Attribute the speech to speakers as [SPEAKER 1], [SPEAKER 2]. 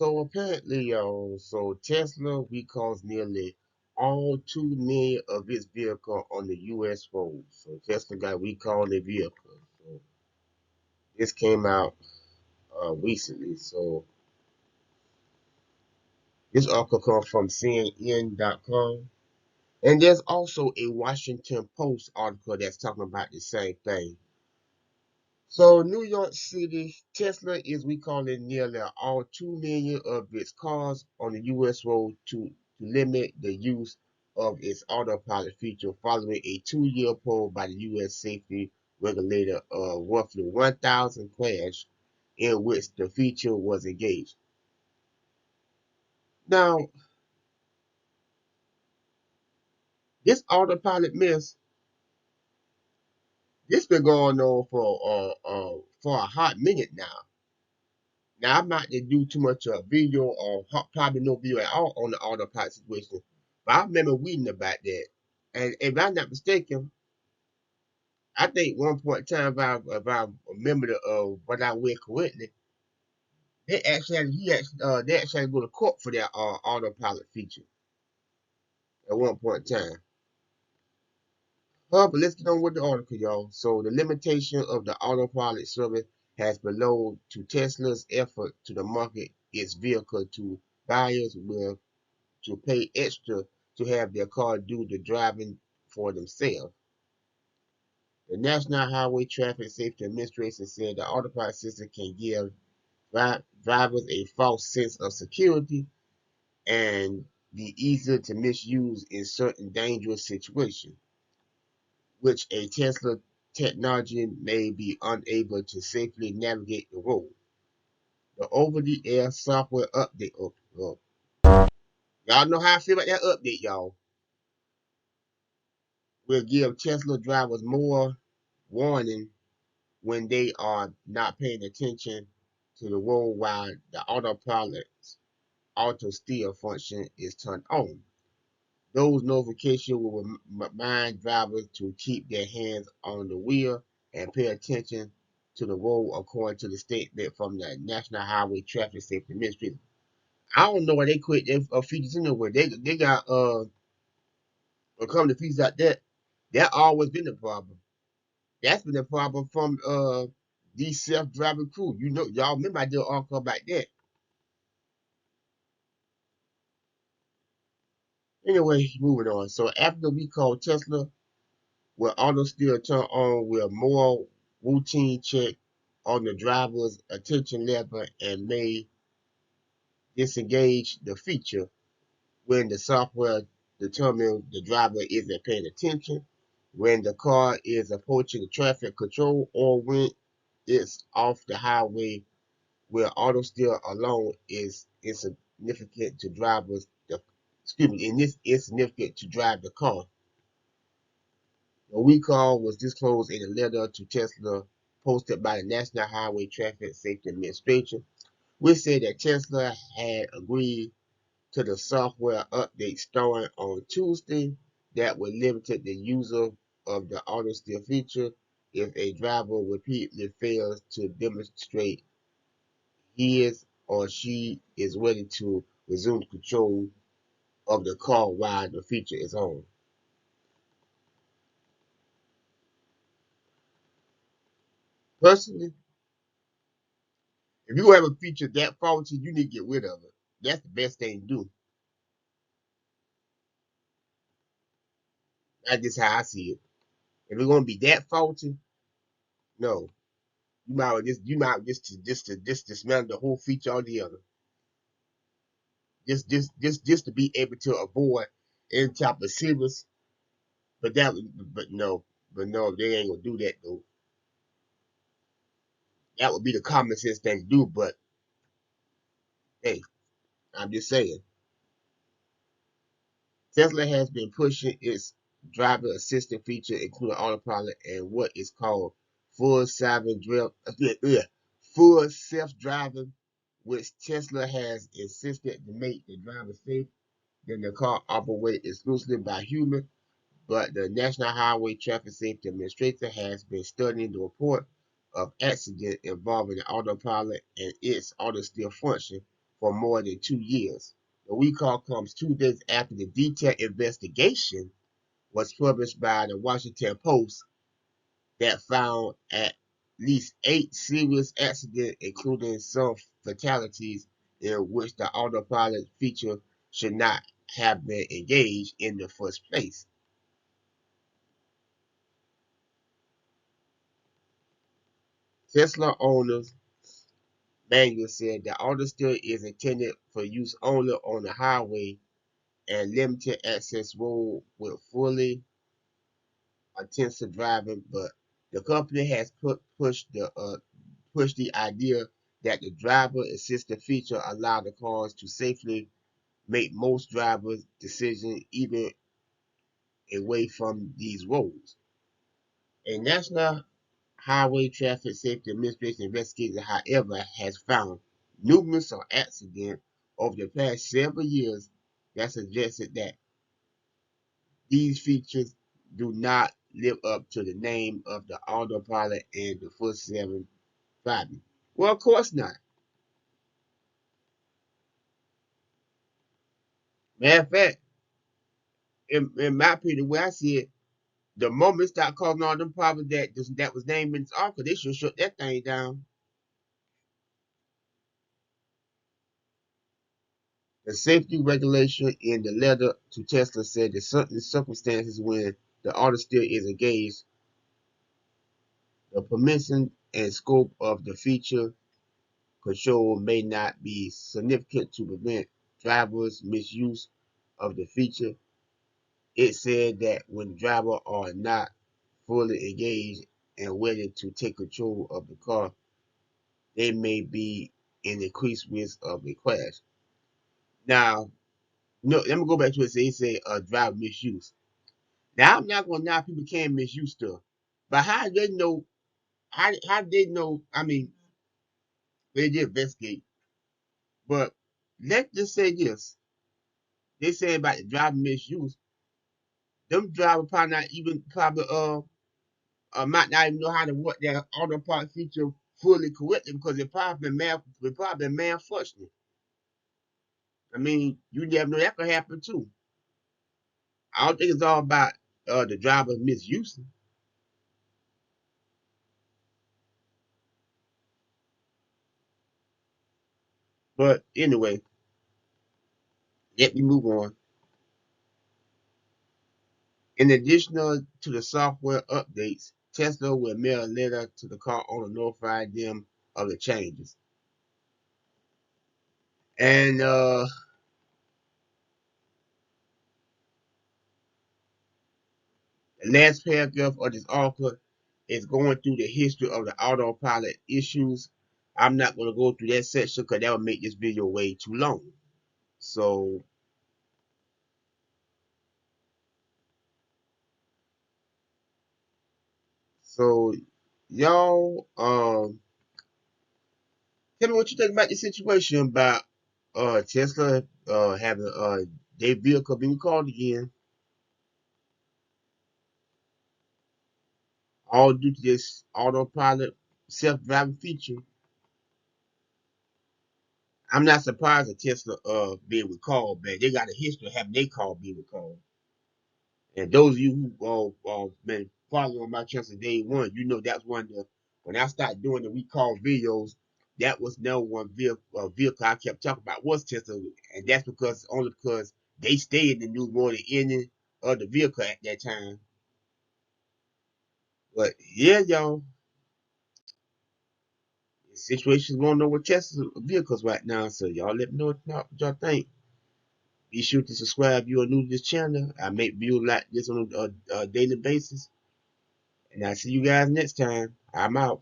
[SPEAKER 1] So apparently, y'all, so Tesla recalls nearly all 2 million of its vehicle on the U.S. roads. So Tesla got recalled their vehicle. So this came out recently. So this article comes from CNN.com. And there's also a Washington Post article that's talking about the same thing. So New York City, Tesla is recalling nearly all 2 million of its cars on the U.S. road to limit the use of its autopilot feature following a 2-year poll by the U.S. safety regulator of roughly 1,000 crashes in which the feature was engaged. Now, this autopilot mess, this been going on for a hot minute now. Now, I'm not to do too much video or probably no video at all on the autopilot situation, but I remember reading about that. And if I'm not mistaken, I think one point in time, if I remember what I read correctly, they actually had to go to court for that autopilot feature at one point in time. But let's get on with the article, y'all. So the limitation of the autopilot service has belowed to Tesla's effort to market its vehicle to buyers with to pay extra to have their car do the driving for themselves. The National Highway Traffic Safety Administration said the autopilot system can give drivers a false sense of security and be easier to misuse in certain dangerous situations, which a Tesla technology may be unable to safely navigate the road. The over-the-air software update. Y'all know how I feel about that update, y'all. Will give Tesla drivers more warning when they are not paying attention to the road while the autopilot's auto steer function is turned on. Those notifications will remind drivers to keep their hands on the wheel and pay attention to the road, according to the statement from the National Highway Traffic Safety Administration. I don't know why they quit their features in the way. They got a couple of features out there. That always been the problem. That's been the problem from these self-driving crew. You know, y'all remember I did an article about that. Anyway, moving on. So after we call Tesla, will auto still turn on with more routine check on the driver's attention level and may disengage the feature when the software determines the driver isn't paying attention, when the car is approaching the traffic control, or when it's off the highway where auto steer alone is insignificant to drivers. Insignificant to drive the car. The recall was disclosed in a letter to Tesla posted by the National Highway Traffic Safety Administration, which said that Tesla had agreed to the software update starting on Tuesday that would limit the user of the auto steer feature if a driver repeatedly fails to demonstrate he is or she is ready to resume control of the car while the feature is on. Personally, if you have a feature that faulty, you need to get rid of it. That's the best thing to do. That's just how I see it. If it's gonna be that faulty, no. You might just dismantle the whole feature altogether. Just to be able to avoid any type of serious. But no, they ain't gonna do that though. That would be the common sense thing to do. But hey, I'm just saying. Tesla has been pushing its driver assistant feature, including autopilot and what is called full full self-driving, which Tesla has insisted to make the driver safe. Then the car operated exclusively by human, but the National Highway Traffic Safety Administration has been studying the report of accidents involving the autopilot and its auto steer function for more than 2 years. The recall comes 2 days after the detailed investigation was published by the Washington Post that found at least 8 serious accidents, including some fatalities, in which the autopilot feature should not have been engaged in the first place. Tesla owners manual said the auto steer is intended for use only on the highway and limited access road with fully intensive driving, but the company has pushed the idea that the driver assistant feature allow the cars to safely make most drivers' decisions even away from these roads. A National Highway Traffic Safety Administration investigation, however, has found numerous accidents over the past several years that suggested that these features do not live up to the name of the autopilot and the first 7 driving. Well, of course not. Matter of fact, in my opinion, the way I see it, the moment it start causing all them problems that was named in this article, they should shut that thing down. The safety regulation in the letter to Tesla said that certain circumstances when the auto steer is engaged, the permission and scope of the feature control may not be significant to prevent drivers' misuse of the feature. It said that when drivers are not fully engaged and ready to take control of the car, they may be in increased risk of a crash. Now, no, let me go back to it. It say driver misuse. Now, I'm not gonna now people can misuse stuff, but how they know? How they know? I mean, they did investigate, but let's just say this: they say about the driver misuse. Them drivers probably not even might not even know how to work their auto part feature fully correctly because it probably been malfunctioning. I mean, you never know that could happen too. I don't think it's all about the driver's misuse. But anyway, let me move on. In addition to the software updates, Tesla will mail a letter to the car owner notifying them of the changes. And the last paragraph of this article is going through the history of the autopilot issues. I'm not going to go through that section because that would make this video way too long. So, so y'all, tell me what you think about the situation about Tesla having their vehicle being called again, all due to this autopilot self-driving feature. I'm not surprised that Tesla being recalled, man. They got a history of having their car being recalled. And those of you who been following my channel since day one, you know that's one of the when I started doing the recall videos, that was no one vehicle I kept talking about was Tesla, and that's because only because they stayed in the news more than any other vehicle at that time. But yeah, y'all, the situation's going on with Tesla vehicles right now, so y'all let me know what y'all think. Be sure to subscribe if you are new to this channel. I make videos like this on a daily basis. And I'll see you guys next time. I'm out.